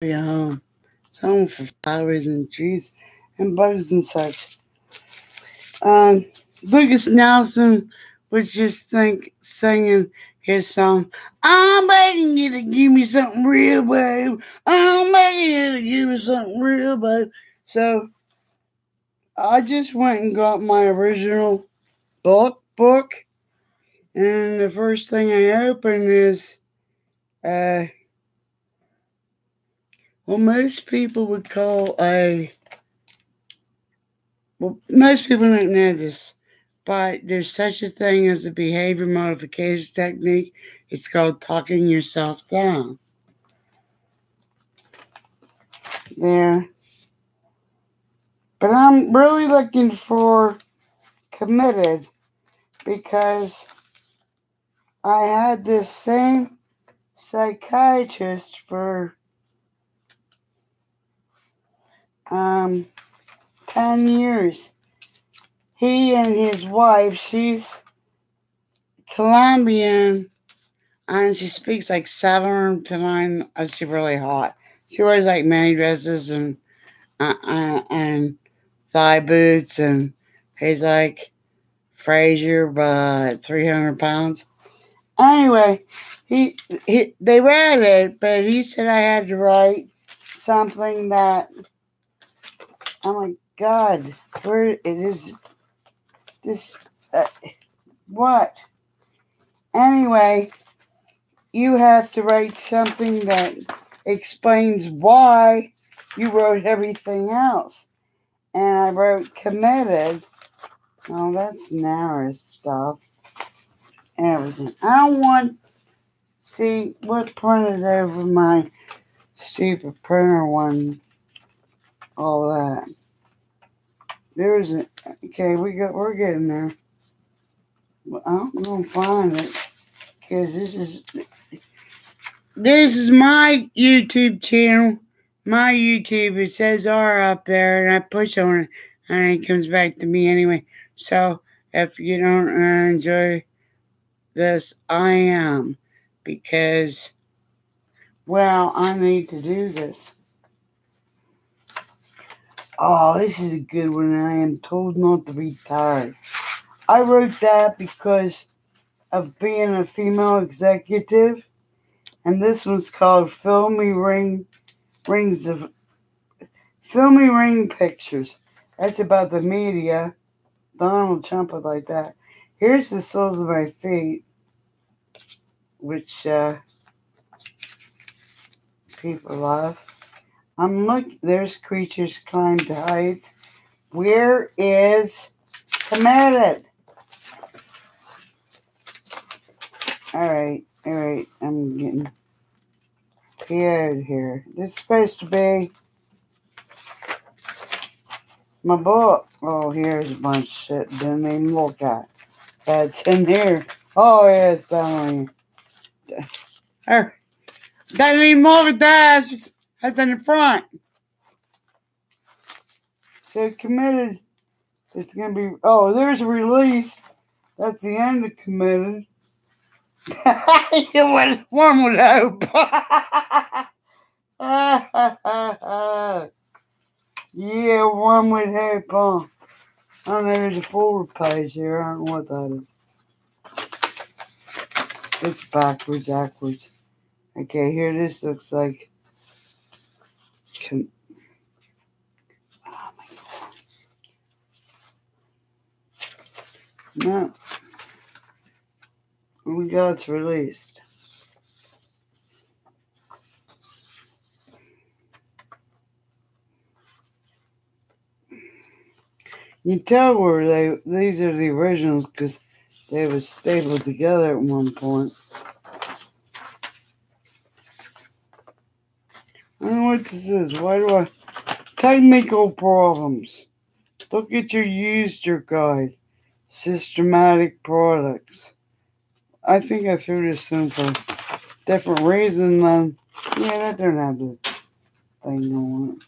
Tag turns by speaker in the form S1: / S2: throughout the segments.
S1: be a home. It's home for flowers and trees and bugs and such. Um, Lucas Nelson was just singing his song. I'm begging you to give me something real, babe. I'm begging you to give me something real, babe. So I just went and got my original book, and the first thing I open is uh, what most people would call a. Well, most people don't know this, but there's such a thing as a behavior modification technique. It's called talking yourself down. Yeah. But I'm really looking for committed because I had this same psychiatrist for um 10 years. He and his wife, she's Colombian and she speaks like 7 to 9. She's really hot. She wears like mini dresses and thigh boots, and he's like Frazier, but 300 pounds. Anyway, they read it, but he said I had to write something that I'm like, God, where it is this? What? Anyway, you have to write something that explains why you wrote everything else. And I wrote committed. Oh, that's narrow stuff. And everything. I don't want. See what printed over my stupid printer one. All that. There's a. Okay, we're getting there. I'm gonna find it because this is my YouTube channel. My YouTube, it says R up there, and I push on it, and it comes back to me anyway. So if you don't enjoy this, I am, because, well, I need to do this. Oh, this is a good one. I am told not to be tired. I wrote that because of being a female executive, and this one's called Filmy Ring Pictures. That's about the media. Donald Trump would like that. Here's the soles of my feet, which people love. There's creatures climb to heights. Where is committed? Alright, I'm getting scared here. This is supposed to be my book. Oh, here's a bunch of shit didn't even look at. That's in here. Oh, yeah, it's down here. Doesn't even look at that. That's in the front. So committed. It's going to be. Oh, there's a release. That's the end of committed. One would hope. Yeah, one would hope, huh? I don't know, there's a forward page here. I don't know what that is. It's backwards. Okay, here this looks like. Oh my God. No. We got it's released. You can tell where these are the originals because they were stapled together at one point. I don't know what this is. Why do I... Technical problems. Look at your user guide. Systematic products. I think I threw this in for a different reason than... Yeah, that don't have the thing on it.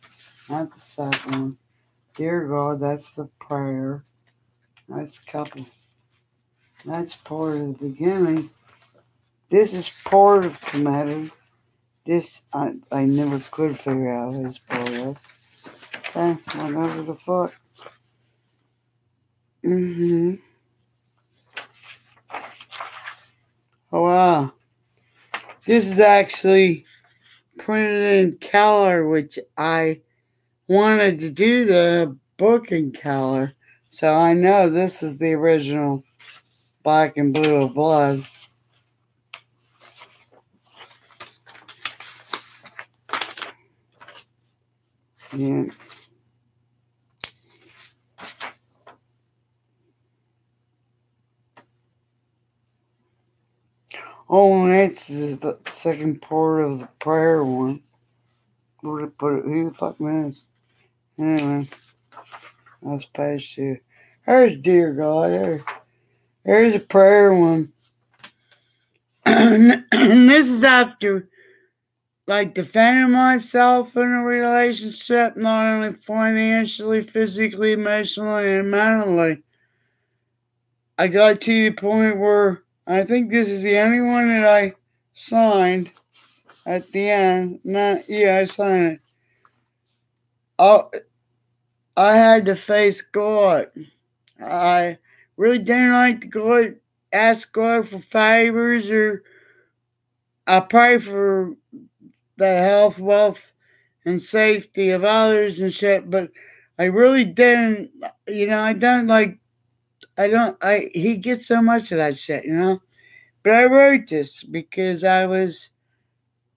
S1: That's the second one. Dear God, that's the prayer. That's a couple. That's part of the beginning. This is part of committed. This, I never could figure out his photo. Okay, whatever the fuck. Oh wow. This is actually printed in color, which I wanted to do the book in color. So I know this is the original Black and Blue of Blood. Yeah. Oh, and it's the second part of the prayer one. Where to put it? Who the fuck knows? Anyway, let's pass you. There's Dear God. There's a prayer one. And this is after, like, defending myself in a relationship, not only financially, physically, emotionally, and mentally. I got to the point where I think this is the only one that I signed at the end. I signed it. Oh, I had to face God. I really didn't like to go ask God for favors, or I pray for the health, wealth, and safety of others and shit, but I really didn't, he gets so much of that shit. But I wrote this because I was,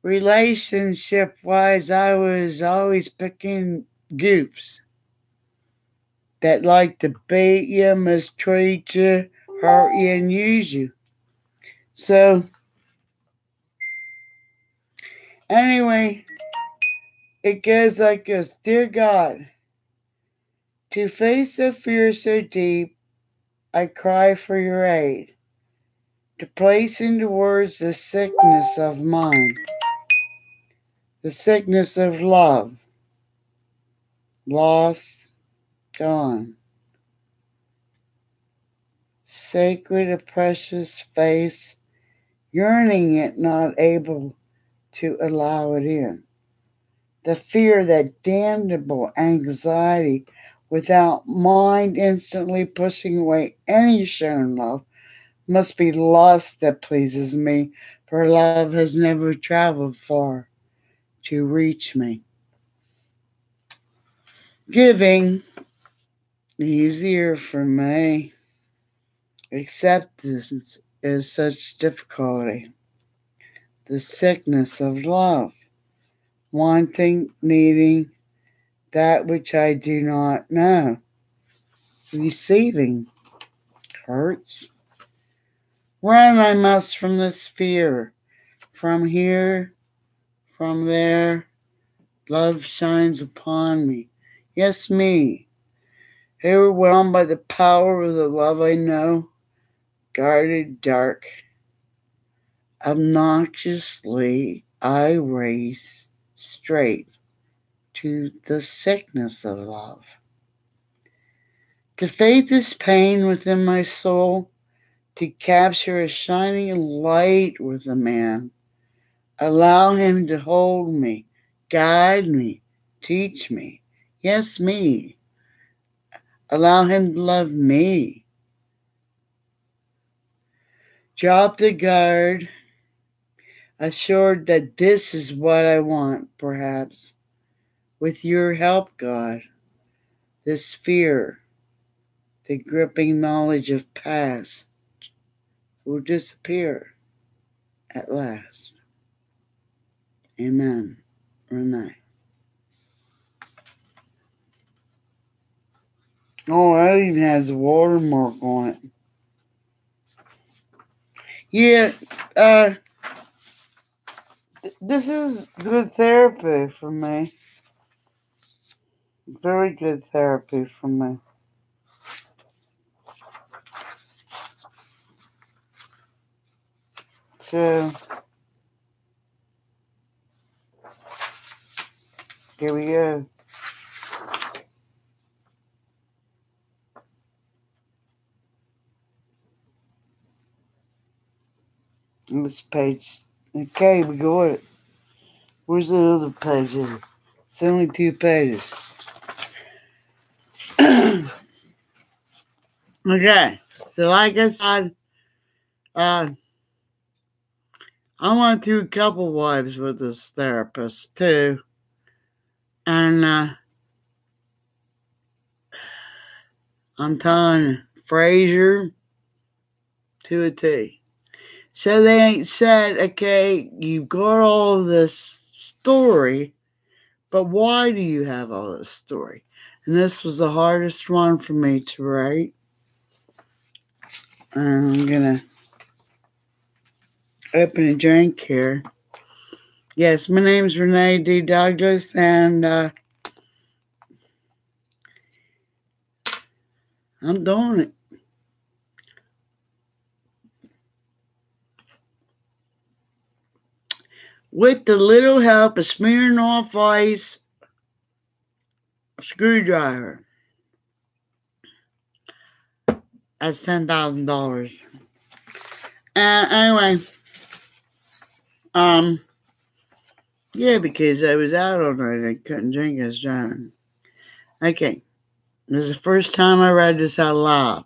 S1: relationship wise, I was always picking goofs that like to bait you, mistreat you, hurt you, and use you. So, anyway, it goes like this. Dear God, to face a fear so deep, I cry for your aid. To place into words the sickness of mine, the sickness of love, lost, gone. Sacred, a precious face, yearning it, not able to allow it in. The fear, that damnable anxiety, without mind instantly pushing away any shown love, must be lust that pleases me, for love has never traveled far to reach me. Giving, easier for me. Acceptance is such difficulty. The sickness of love, wanting, needing that which I do not know. Receiving hurts. Run I must from this fear, from here, from there. Love shines upon me. Yes, me. Overwhelmed by the power of the love I know, guarded dark. Obnoxiously I race straight to the sickness of love. To fade this pain within my soul, to capture a shining light with a man. Allow him to hold me, guide me, teach me. Yes, me. Allow him to love me. Drop the guard, assured that this is what I want, perhaps. With your help, God, this fear, the gripping knowledge of past, will disappear at last. Amen. Renee. Oh, that even has a watermark on it. Yeah, this is good therapy for me. Very good therapy for me. So, here we go. This page. Okay, we got it. Where's the other pages? It's only 2 pages. Okay, so like I said, I went through a couple wives with this therapist too, and I'm telling Frazier to a T. So they said, okay, you got all of this story, but why do you have all this story? And this was the hardest one for me to write. I'm going to open a drink here. Yes, my name's Renee D. Douglas, and I'm doing it. With the little help of smearing off ice, a screwdriver. That's $10,000. And anyway, yeah, because I was out all night. I couldn't drink. I was driving. Okay. This is the first time I read this out loud.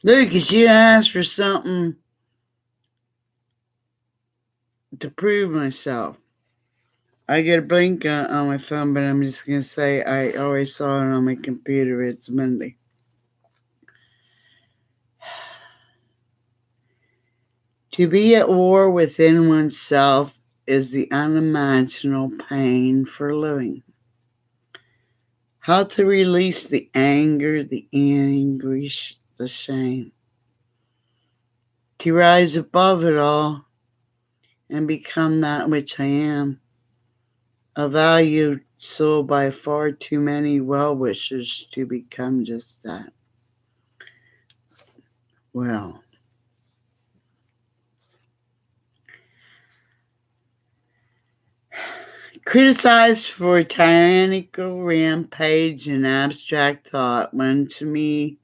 S1: Lucas, you asked for something to prove myself. I get a blink on my phone, but I'm just going to say I always saw it on my computer. It's Monday. To be at war within oneself is the unimaginable pain for living. How to release the anger, the anguish, the shame. To rise above it all and become that which I am. A valued soul by far too many well-wishers to become just that. Well, criticized for a tyrannical rampage and abstract thought, when to me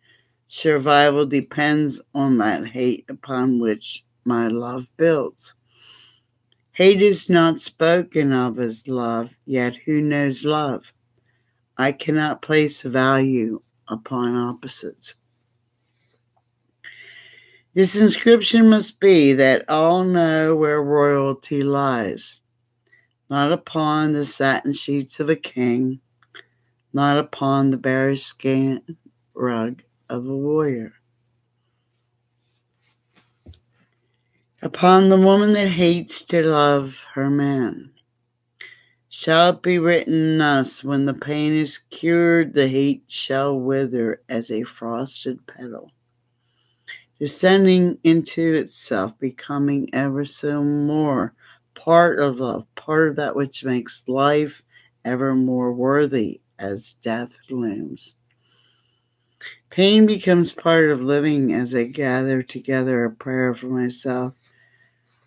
S1: survival depends on that hate upon which my love builds. Hate is not spoken of as love, yet who knows love? I cannot place value upon opposites. This inscription must be that all know where royalty lies, not upon the satin sheets of a king, not upon the bearskin rug of a warrior. Upon the woman that hates to love her man. Shall it be written thus, when the pain is cured, the hate shall wither as a frosted petal, descending into itself, becoming ever so more part of love, part of that which makes life ever more worthy as death looms. Pain becomes part of living as I gather together a prayer for myself.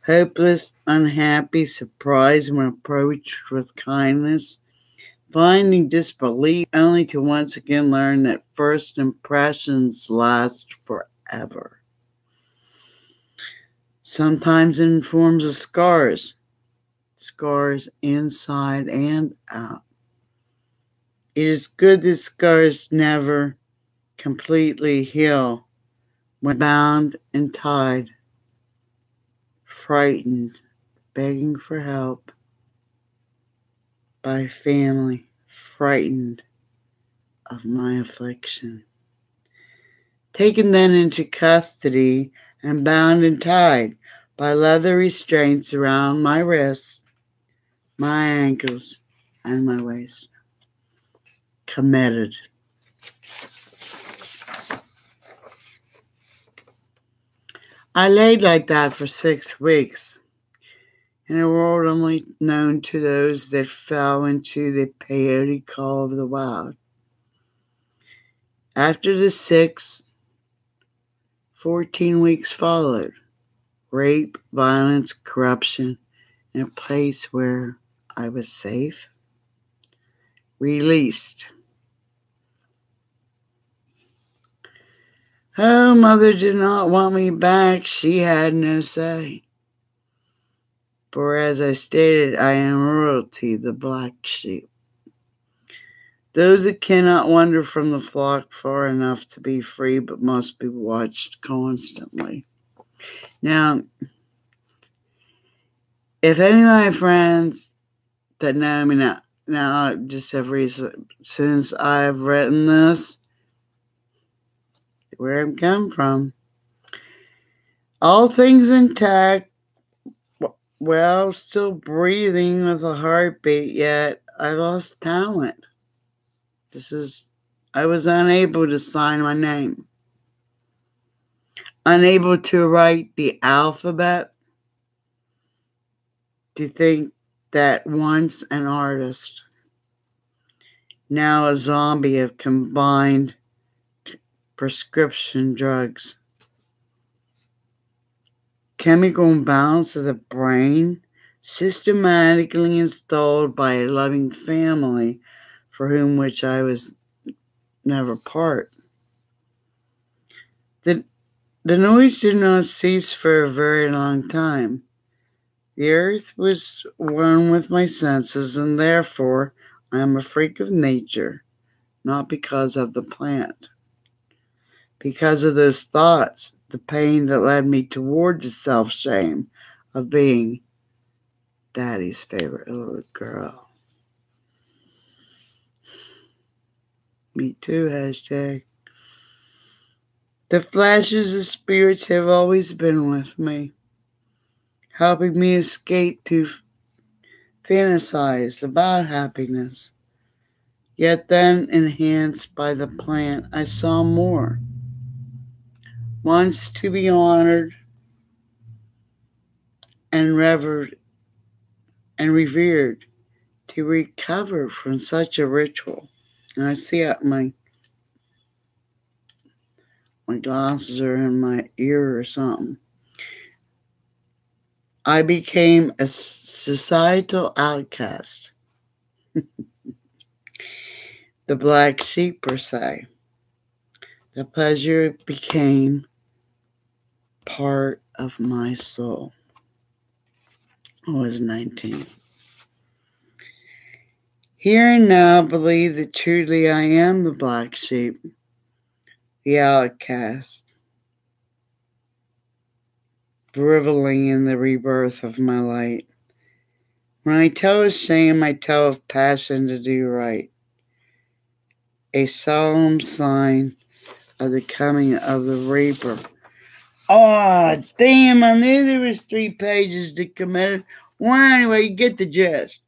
S1: Hopeless, unhappy, surprised when approached with kindness, finding disbelief only to once again learn that first impressions last forever. Sometimes in forms of scars inside and out. It is good that scars never completely heal when bound and tied, frightened, begging for help by family, frightened of my affliction. Taken then into custody and bound and tied by leather restraints around my wrists, my ankles, and my waist. Committed. I laid like that for 6 weeks, in a world only known to those that fell into the peyote call of the wild. After the 6, 14 weeks followed. Rape, violence, corruption, in a place where I was safe, released, Oh, mother did not want me back. She had no say. For as I stated, I am royalty, the black sheep. Those that cannot wander from the flock far enough to be free, but must be watched constantly. Now, if any of my friends that know me now just have recent, since I've written this, where I'm come from, all things intact, well, still breathing with a heartbeat, yet I lost talent. I was unable to sign my name, unable to write the alphabet, to think that once an artist, now a zombie of combined prescription drugs, chemical imbalance of the brain, systematically installed by a loving family for whom which I was never part. The noise did not cease for a very long time. The earth was one with my senses, and therefore I am a freak of nature, not because of the plant. Because of those thoughts, the pain that led me toward the self-shame of being Daddy's favorite little girl. Me too, hashtag. The flashes of spirits have always been with me, helping me escape to fantasize about happiness. Yet then, enhanced by the plant, I saw more. Once to be honored and revered and revered, to recover from such a ritual. And I see it, my glasses are in my ear or something. I became a societal outcast. The black sheep, per se. The pleasure became part of my soul. I was 19. Here and now, believe that truly I am the black sheep, the outcast, reveling in the rebirth of my light. When I tell of shame, I tell of passion to do right, a solemn sign of the coming of the reaper. Oh, damn, I knew there was 3 pages to commit. Well, anyway, you get the gist.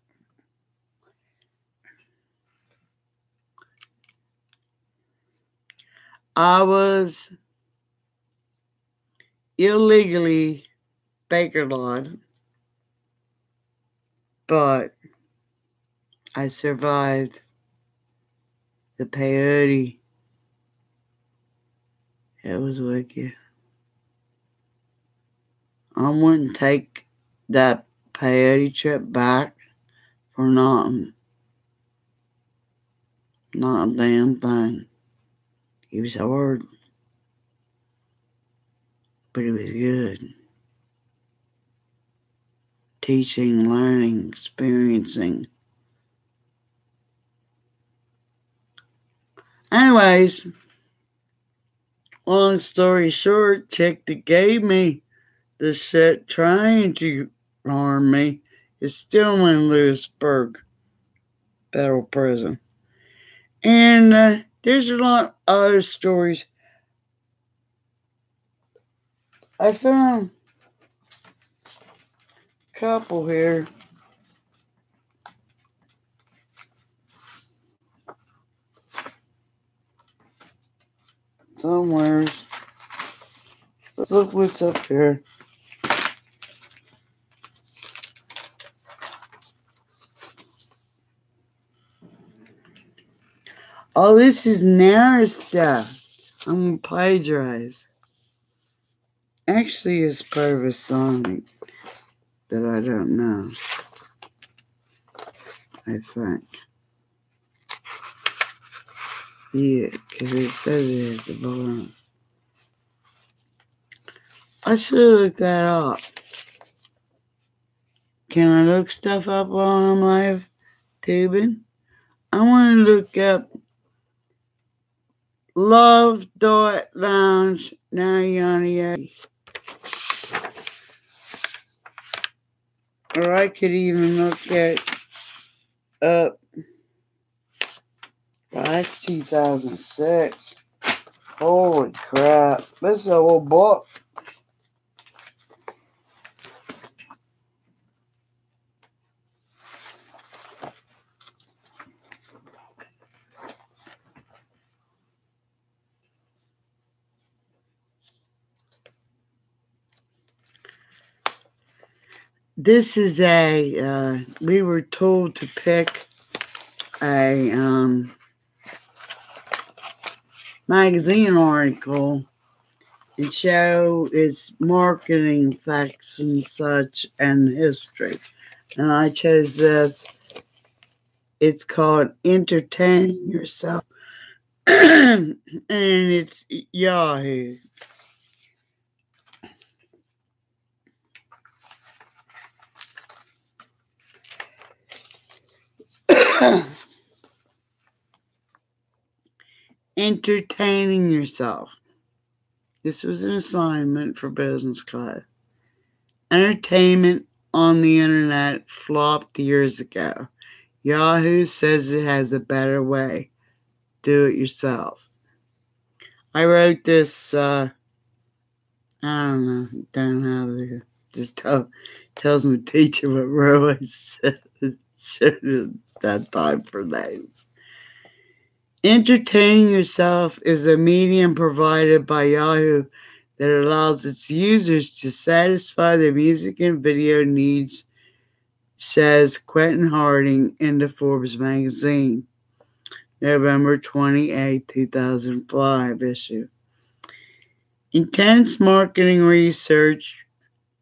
S1: I was illegally Baker lawed, but I survived the peyote. It was wicked. I wouldn't take that peyote trip back for nothing. Not a damn thing. It was hard, but it was good. Teaching, learning, experiencing. Anyways, long story short, chick that gave me the shit trying to harm me is still in Lewisburg Federal Prison. And there's a lot of other stories. I found a couple here. Somewhere. Let's look what's up here. Oh, this is narrow stuff. I'm going to plagiarize. Actually, it's part of a song that I don't know. I think. Yeah, because it says it at the bottom. I should look that up. Can I look stuff up while I'm live tubing? I want to look up love.lounge now Yanni. Or I could even look at up. That's 2006. Holy crap. This is a whole book. This is we were told to pick a magazine article and show its marketing facts and such and history. And I chose this. It's called Entertaining Yourself. And it's Yahoo. Entertaining yourself. This was an assignment for business class. Entertainment on the internet flopped years ago. Yahoo says it has a better way. Do it yourself. I wrote this, I don't have to just tells my teacher what row I said. That time for names. Entertaining yourself is a medium provided by Yahoo that allows its users to satisfy their music and video needs, says Quentin Harding in the Forbes magazine, November 28, 2005 issue. Intense marketing research,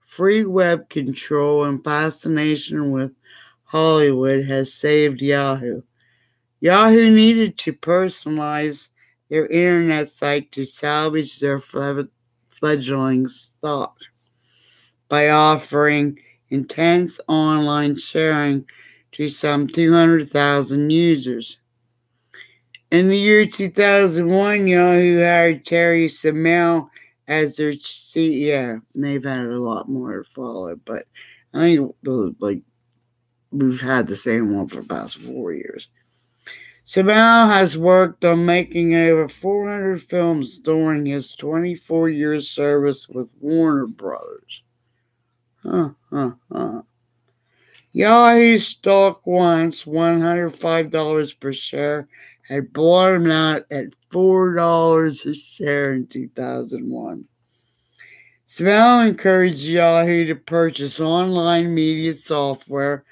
S1: free web control, and fascination with Hollywood has saved Yahoo. Yahoo needed to personalize their internet site to salvage their fledgling stock by offering intense online sharing to some 200,000 users. In the year 2001, Yahoo hired Terry Semel as their CEO. And they've had a lot more to follow, but I think we've had the same one for the past 4 years. Semel has worked on making over 400 films during his 24-year service with Warner Brothers. Yahoo stock once $105 per share had bottomed out at $4 a share in 2001. Semel encouraged Yahoo to purchase online media software.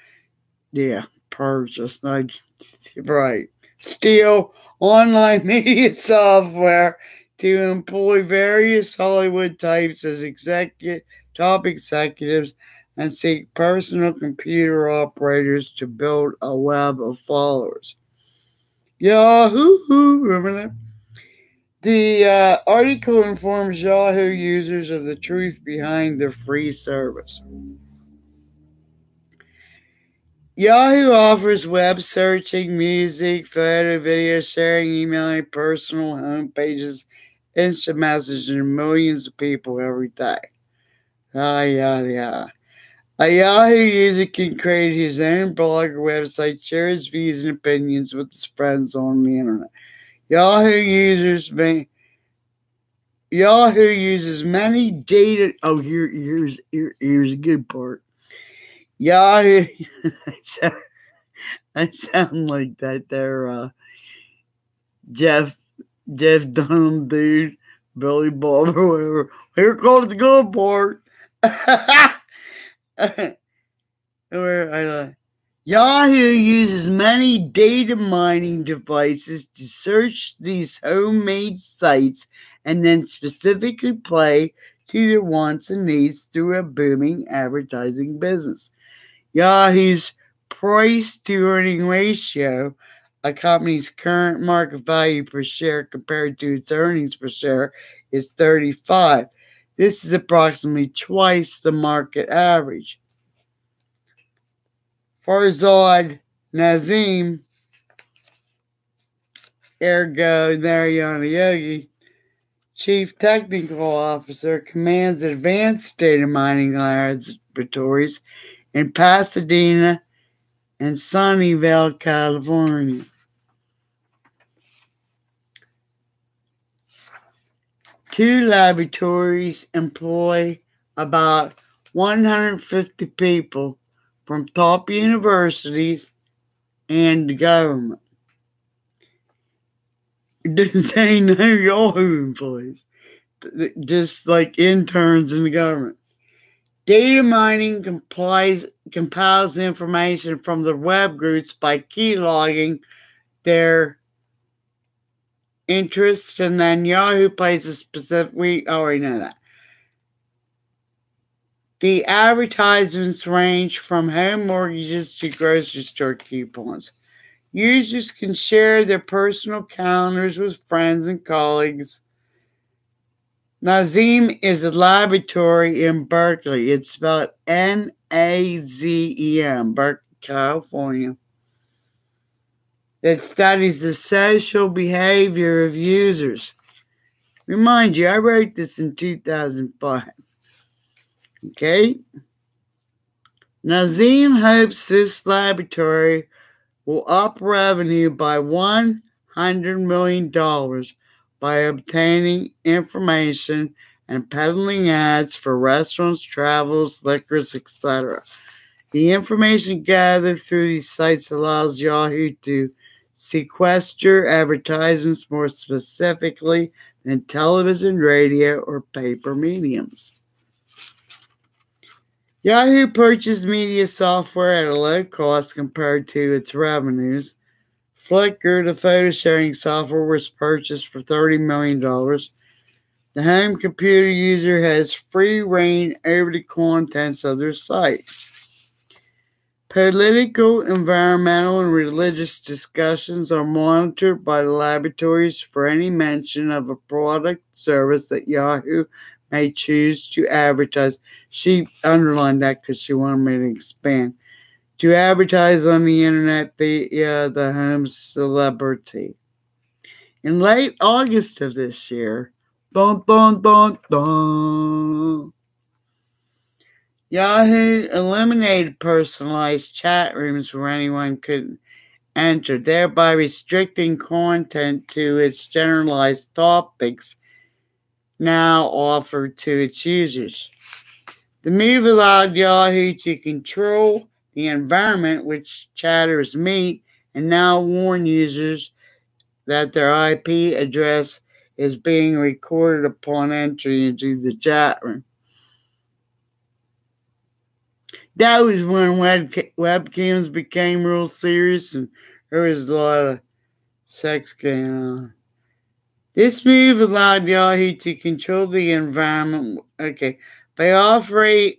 S1: Steal online media software to employ various Hollywood types as top executives and seek personal computer operators to build a web of followers. Yahoo! Remember that? The article informs Yahoo users of the truth behind their free service. Yahoo offers web searching, music, photo, video sharing, emailing, personal home pages, instant messaging to millions of people every day. A Yahoo user can create his own blog or website, share his views and opinions with his friends on the internet. Yahoo uses many data. Oh, here's a good part. Yahoo. I sound like that there, Jeff Dunham dude, Billy Bob or whatever. Here comes the good part. Yahoo uses many data mining devices to search these homemade sites and then specifically play to their wants and needs through a booming advertising business. Yahoo's price-to-earning ratio, a company's current market value per share compared to its earnings per share, is 35. This is approximately twice the market average. Farzad Nazim, ergo Narayana Yogi, Chief Technical Officer, commands advanced data mining laboratories in Pasadena and Sunnyvale, California. Two laboratories employ about 150 people from top universities and the government. It didn't say no Yahoo employees, just like interns in the government. Data mining compiles information from the web groups by keylogging their interests, and then Yahoo places specific. We already know that. The advertisements range from home mortgages to grocery store coupons. Users can share their personal calendars with friends and colleagues. Nazim is a laboratory in Berkeley. It's spelled Nazem, Berkeley, California, that studies the social behavior of users. Remind you, I wrote this in 2005. Okay? Nazim hopes this laboratory will up revenue by $100 million by obtaining information and peddling ads for restaurants, travels, liquors, etc. The information gathered through these sites allows Yahoo to sequester advertisements more specifically than television, radio, or paper mediums. Yahoo purchased media software at a low cost compared to its revenues. Flickr, the photo sharing software, was purchased for $30 million. The home computer user has free reign over the contents of their site. Political, environmental, and religious discussions are monitored by the laboratories for any mention of a product service that Yahoo may choose to advertise. She underlined that because she wanted me to expand. To advertise on the internet via the home celebrity. In late August of this year, Yahoo eliminated personalized chat rooms where anyone could enter, thereby restricting content to its generalized topics now offered to its users. The move allowed Yahoo to control the environment which chatters meet and now warn users that their IP address is being recorded upon entry into the chat room. That was when webcams became real serious and there was a lot of sex going on. This move allowed Yahoo to control the environment. They offer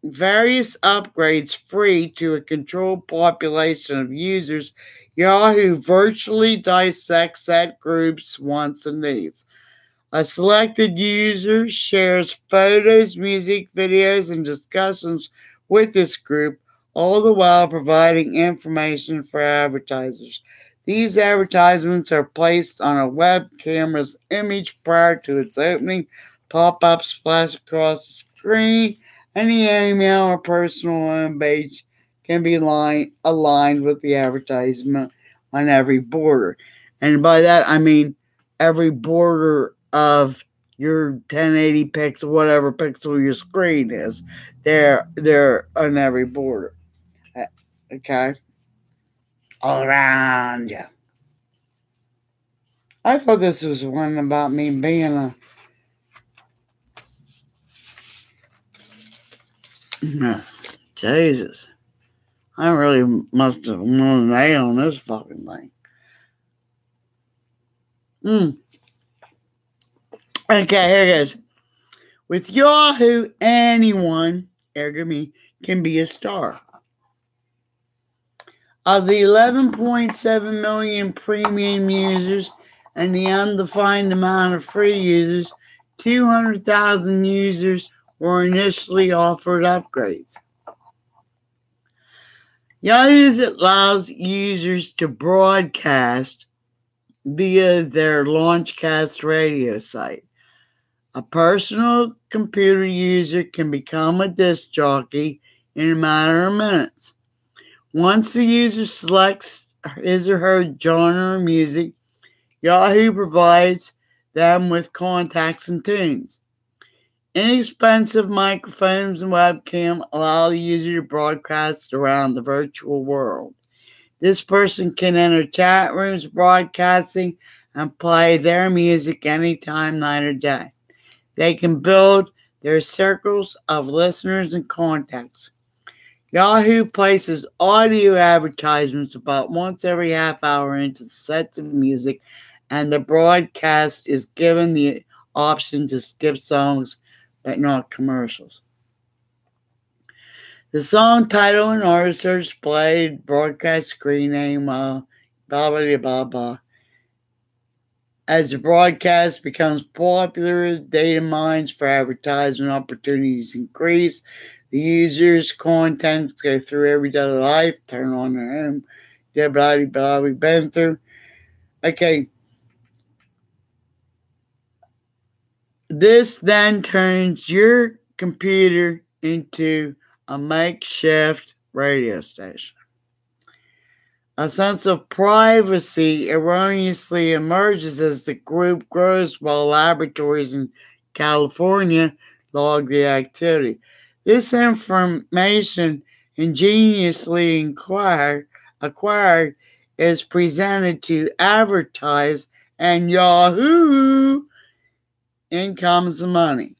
S1: various upgrades free to a controlled population of users. Yahoo virtually dissects that group's wants and needs. A selected user shares photos, music, videos, and discussions with this group, all the while providing information for advertisers. These advertisements are placed on a web camera's image prior to its opening. Pop-ups splash across the screen, and the email or personal homepage can be aligned with the advertisement on every border. And by that, I mean every border of your 1080 pixel, whatever pixel your screen is. They're on every border. Okay? All around you. I thought this was one about me being a Jesus. I really must have won an A on this fucking thing. Okay, here it goes. With Yahoo, anyone, ergo me, can be a star. Of the 11.7 million premium users and the undefined amount of free users, 200,000 users were initially offered upgrades. Yahoo allows users to broadcast via their Launchcast radio site. A personal computer user can become a disc jockey in a matter of minutes. Once the user selects his or her genre of music, Yahoo provides them with contacts and tunes. Inexpensive microphones and webcam allow the user to broadcast around the virtual world. This person can enter chat rooms broadcasting and play their music anytime, night or day. They can build their circles of listeners and contacts. Yahoo places audio advertisements about once every half hour into the sets of music, and the broadcast is given the option to skip songs but not commercials. The song title and artist are displayed, broadcast screen name, blah, blah, blah, blah. As the broadcast becomes popular, data mines for advertisement opportunities increase. The user's content go through everyday life, turn on their home, blah, blah, blah, we've been through. Okay. This then turns your computer into a makeshift radio station. A sense of privacy erroneously emerges as the group grows while laboratories in California log the activity. This information, ingeniously acquired, is presented to advertise, and Yahoo! In comes the money.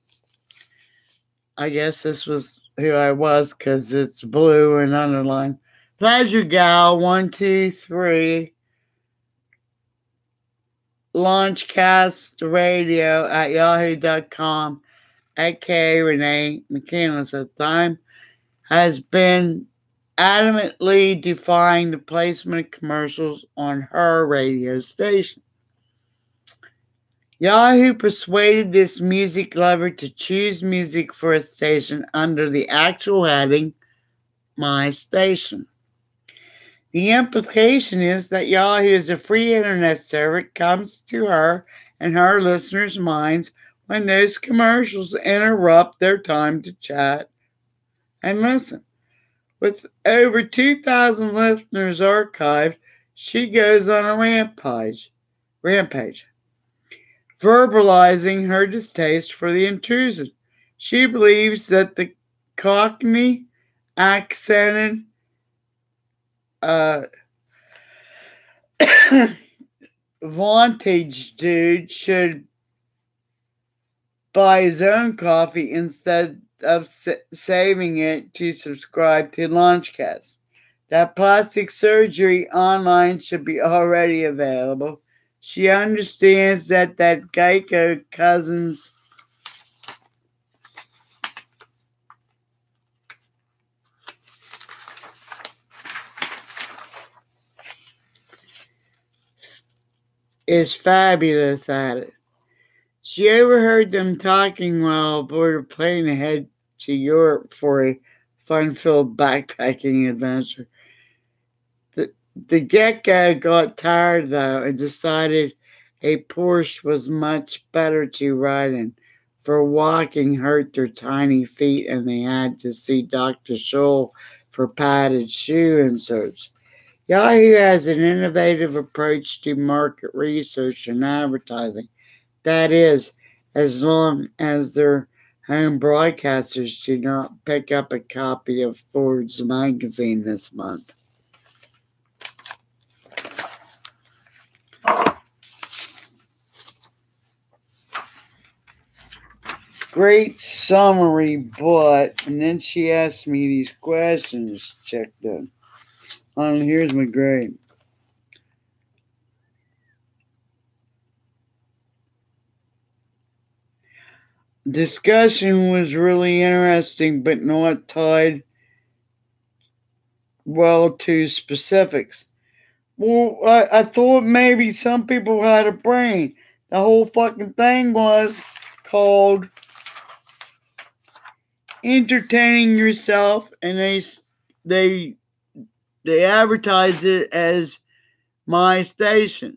S1: I guess this was who I was because it's blue and underlined. Pleasure Gal 123 Launchcast Radio at yahoo.com, aka Renee McCandless at the time, has been adamantly defying the placement of commercials on her radio station. Yahoo persuaded this music lover to choose music for a station under the actual heading, My Station. The implication is that Yahoo is a free internet server that comes to her and her listeners' minds when those commercials interrupt their time to chat and listen. With over 2,000 listeners archived, she goes on a rampage, verbalizing her distaste for the intrusion. She believes that the Cockney accented Vantage dude should buy his own coffee instead of saving it to subscribe to Launchcast. That plastic surgery online should be already available. She understands that Geico Cousins is fabulous at it. She overheard them talking while aboard a plane ahead to Europe for a fun-filled backpacking adventure. The get-go got tired, though, and decided a Porsche was much better to ride in. For walking hurt their tiny feet, and they had to see Dr. Scholl for padded shoe inserts. Yahoo has an innovative approach to market research and advertising. That is, as long as their home broadcasters do not pick up a copy of Forbes magazine this month. Great summary, but, and then she asked me these questions checked in. Here's my grade. Discussion was really interesting, but not tied well to specifics. Well, I thought maybe some people had a brain. The whole fucking thing was called Entertaining Yourself, and they advertise it as my station,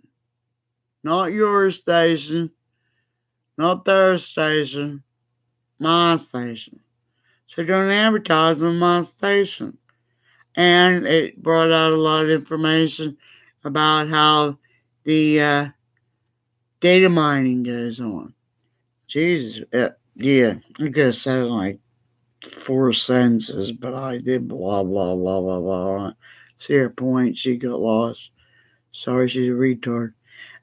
S1: not your station, not their station, my station. So don't advertise on my station. And it brought out a lot of information about how the data mining goes on. Jesus, yeah, I could have said it in like 4 sentences, but I did blah, blah, blah, blah, blah. See her point, she got lost. Sorry, she's a retard.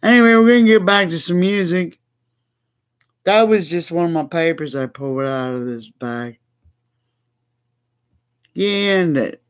S1: Anyway, we're going to get back to some music. That was just one of my papers I pulled out of this bag. Yeah, end it.